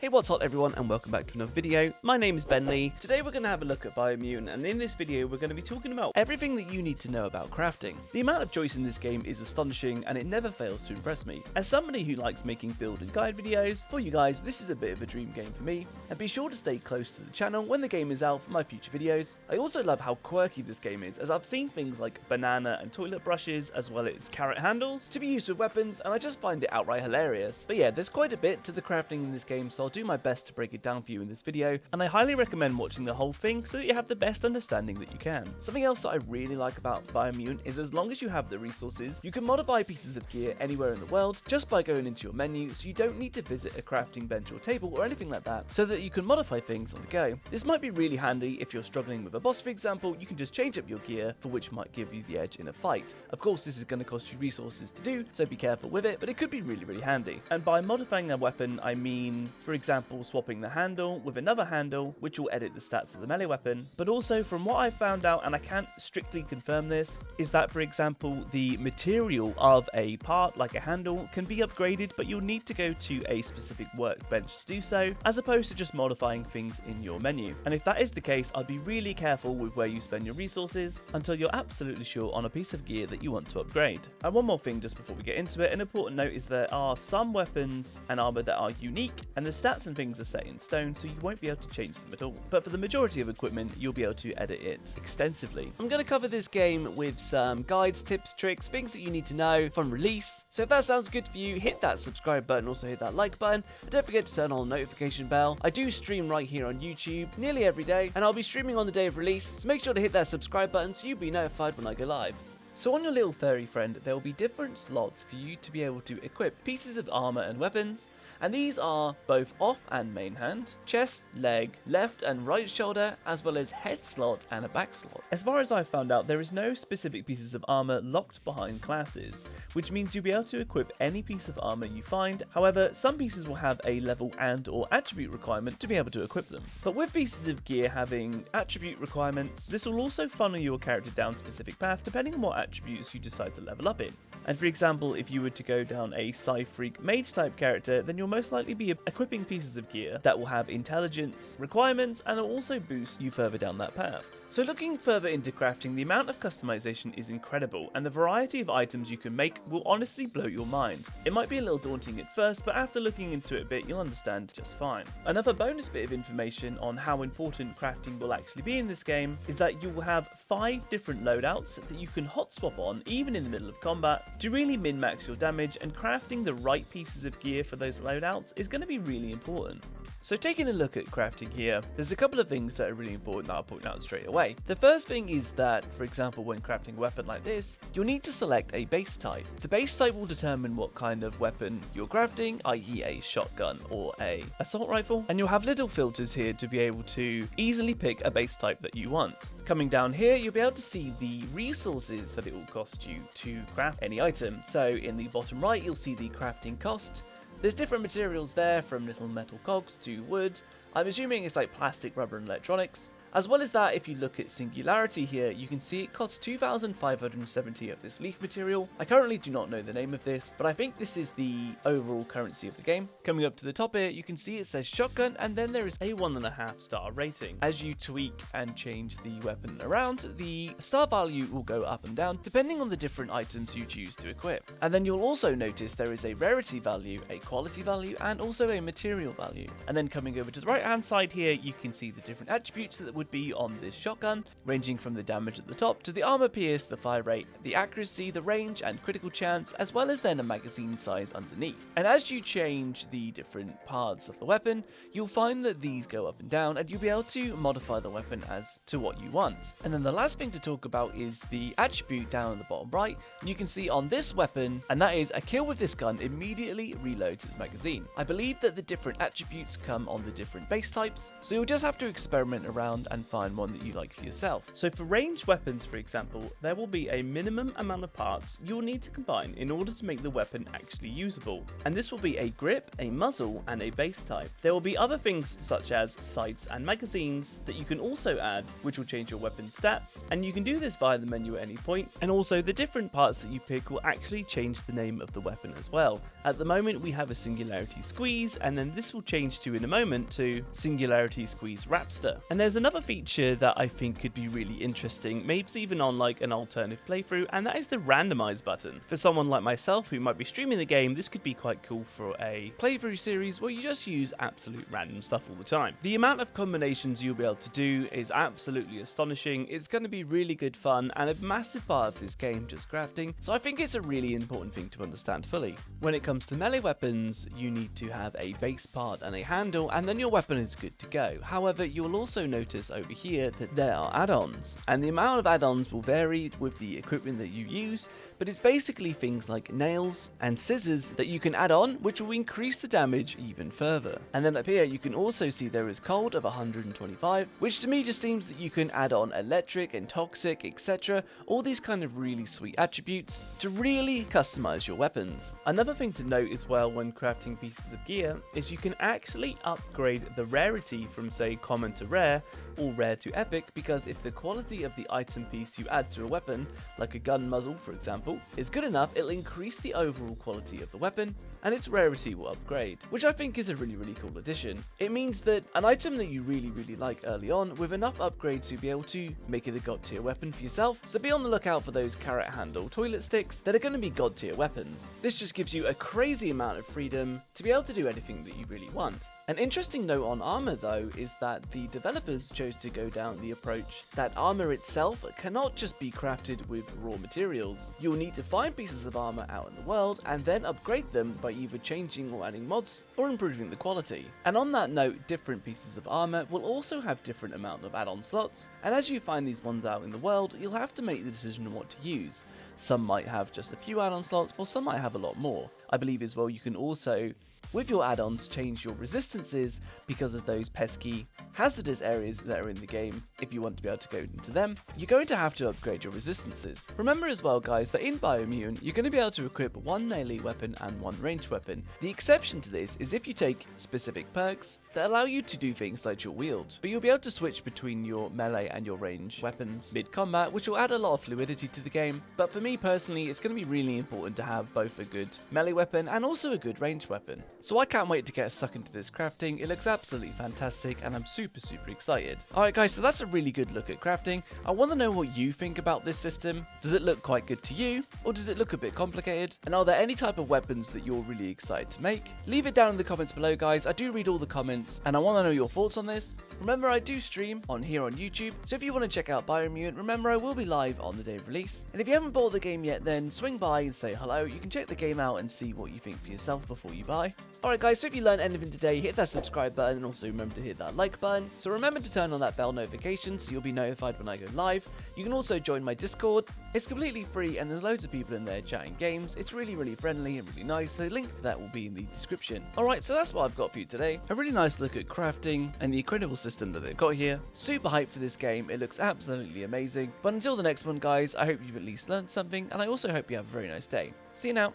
Hey, what's up everyone, and welcome back to another video. My name is Ben Lee. Today we're going to have a look at Biomutant, and in this video we're going to be talking about everything that you need to know about crafting. The amount of choice in this game is astonishing, and it never fails to impress me. As somebody who likes making build and guide videos, for you guys this is a bit of a dream game for me, and be sure to stay close to the channel when the game is out for my future videos. I also love how quirky this game is, as I've seen things like banana and toilet brushes, as well as carrot handles, to be used with weapons, and I just find it outright hilarious. But yeah, there's quite a bit to the crafting in this game, so I'll do my best to break it down for you in this video, and I highly recommend watching the whole thing so that you have the best understanding that you can. Something else that I really like about Biomutant is as long as you have the resources, you can modify pieces of gear anywhere in the world just by going into your menu, so you don't need to visit a crafting bench or table or anything like that, so that you can modify things on the go. This might be really handy if you're struggling with a boss, for example. You can just change up your gear, for which might give you the edge in a fight. Of course, this is going to cost you resources to do, so be careful with it, but it could be really handy. And by modifying a weapon, I mean, for example, swapping the handle with another handle, which will edit the stats of the melee weapon. But also, from what I found out, and I can't strictly confirm this, is that, for example, the material of a part, like a handle, can be upgraded, but you'll need to go to a specific workbench to do so, as opposed to just modifying things in your menu. And if that is the case, I'd be really careful with where you spend your resources until you're absolutely sure on a piece of gear that you want to upgrade. And one more thing just before we get into it, an important note is there are some weapons and armor that are unique, and the stats and things are set in stone, so you won't be able to change them at all. But for the majority of equipment, you'll be able to edit it extensively. I'm going to cover this game with some guides, tips, tricks, things that you need to know from release. So if that sounds good for you, hit that subscribe button, also hit that like button, and don't forget to turn on the notification bell. I do stream right here on YouTube nearly every day, and I'll be streaming on the day of release, so make sure to hit that subscribe button so you'll be notified when I go live. So on your little furry friend, there will be different slots for you to be able to equip pieces of armor and weapons, and these are both off and main hand, chest, leg, left and right shoulder, as well as head slot and a back slot. As far as I've found out, there is no specific pieces of armor locked behind classes, which means you'll be able to equip any piece of armor you find. However, some pieces will have a level and or attribute requirement to be able to equip them. But with pieces of gear having attribute requirements, this will also funnel your character down a specific path depending on what attributes you decide to level up in. And for example, if you were to go down a Psy-Freak mage type character, then you'll most likely be equipping pieces of gear that will have intelligence requirements and will also boost you further down that path. So looking further into crafting, the amount of customization is incredible, and the variety of items you can make will honestly blow your mind. It might be a little daunting at first, but after looking into it a bit, you'll understand just fine. Another bonus bit of information on how important crafting will actually be in this game is that you will have 5 different loadouts that you can hot swap on even in the middle of combat to really min-max your damage, and crafting the right pieces of gear for those loadouts is going to be really important. So taking a look at crafting here, there's a couple of things that are really important that I'll point out straight away. The first thing is that, for example, when crafting a weapon like this, you'll need to select a base type. The base type will determine what kind of weapon you're crafting, i.e. a shotgun or a assault rifle, and you'll have little filters here to be able to easily pick a base type that you want. Coming down here, you'll be able to see the resources that it will cost you to craft any item. So in the bottom right, you'll see the crafting cost. There's different materials there, from little metal cogs to wood. I'm assuming it's like plastic, rubber and electronics. As well as that, if you look at Singularity here, you can see it costs 2,570 of this leaf material. I currently do not know the name of this, but I think this is the overall currency of the game. Coming up to the top here, you can see it says shotgun, and then there is a 1.5 star rating. As you tweak and change the weapon around, the star value will go up and down depending on the different items you choose to equip. And then you'll also notice there is a rarity value, a quality value, and also a material value. And then coming over to the right hand side here, you can see the different attributes that would be on this shotgun, ranging from the damage at the top to the armor pierce, the fire rate, the accuracy, the range and critical chance, as well as then a magazine size underneath. And as you change the different parts of the weapon, you'll find that these go up and down, and you'll be able to modify the weapon as to what you want. And then the last thing to talk about is the attribute down at the bottom right. You can see on this weapon, and that is a kill with this gun immediately reloads its magazine. I believe that the different attributes come on the different base types, so you'll just have to experiment around and find one that you like for yourself. So for ranged weapons, for example, there will be a minimum amount of parts you'll need to combine in order to make the weapon actually usable. And this will be a grip, a muzzle, and a base type. There will be other things such as sights and magazines that you can also add, which will change your weapon stats, and you can do this via the menu at any point. And also the different parts that you pick will actually change the name of the weapon as well. At the moment we have a singularity squeeze, and then this will change to in a moment to singularity squeeze rapster. And there's another feature that I think could be really interesting, maybe even on like an alternative playthrough, and that is the randomize button. For someone like myself who might be streaming the game, this could be quite cool for a playthrough series where you just use absolute random stuff all the time. The amount of combinations you'll be able to do is absolutely astonishing. It's going to be really good fun and a massive part of this game, just crafting, so I think it's a really important thing to understand fully. When it comes to melee weapons, you need to have a base part and a handle, and then your weapon is good to go. However, you'll also notice over here that there are add-ons, and the amount of add-ons will vary with the equipment that you use, but it's basically things like nails and scissors that you can add on, which will increase the damage even further. And then up here you can also see there is cold of 125, which to me just seems that you can add on electric and toxic, etc., all these kind of really sweet attributes to really customize your weapons. Another thing to note as well when crafting pieces of gear is you can actually upgrade the rarity from say common to rare or rare to epic, because if the quality of the item piece you add to a weapon, like a gun muzzle for example, is good enough, it'll increase the overall quality of the weapon and its rarity will upgrade, which I think is a really cool addition. It means that an item that you really like early on, with enough upgrades you'll be able to make it a god tier weapon for yourself, so be on the lookout for those carrot handle toilet sticks that are going to be god tier weapons. This just gives you a crazy amount of freedom to be able to do anything that you really want. An interesting note on armor though is that the developers chose to go down the approach that armor itself cannot just be crafted with raw materials. You'll need to find pieces of armor out in the world and then upgrade them by either changing or adding mods or improving the quality. And on that note, different pieces of armor will also have different amount of add-on slots, and as you find these ones out in the world, you'll have to make the decision on what to use. Some might have just a few add-on slots, while some might have a lot more. I believe as well you can also, with your add-ons, change your resistances because of those pesky hazardous areas that are in the game. If you want to be able to go into them, you're going to have to upgrade your resistances. Remember as well guys that in Biomutant you're going to be able to equip one melee weapon and one ranged weapon. The exception to this is if you take specific perks that allow you to do things like dual wield, but you'll be able to switch between your melee and your ranged weapons mid-combat, which will add a lot of fluidity to the game. But for me personally, it's going to be really important to have both a good melee weapon and also a good ranged weapon. So I can't wait to get stuck into this crafting. It looks absolutely fantastic and I'm super excited. Alright guys, so that's a really good look at crafting. I want to know what you think about this system. Does it look quite good to you, or does it look a bit complicated? And are there any type of weapons that you're really excited to make? Leave it down in the comments below guys. I do read all the comments and I want to know your thoughts on this. Remember, I do stream here on YouTube, so if you want to check out Biomutant, remember I will be live on the day of release. And if you haven't bought the game yet, then swing by and say hello. You can check the game out and see what you think for yourself before you buy. Alright guys, so if you learned anything today, hit that subscribe button and also remember to hit that like button. So remember to turn on that bell notification so you'll be notified when I go live. You can also join my Discord. It's completely free and there's loads of people in there chatting games. It's really friendly and really nice, so the link for that will be in the description. Alright, so that's what I've got for you today. A really nice look at crafting and the incredible system that they've got here. Super hyped for this game. It looks absolutely amazing. But until the next one guys, I hope you've at least learned something, and I also hope you have a very nice day. See you now.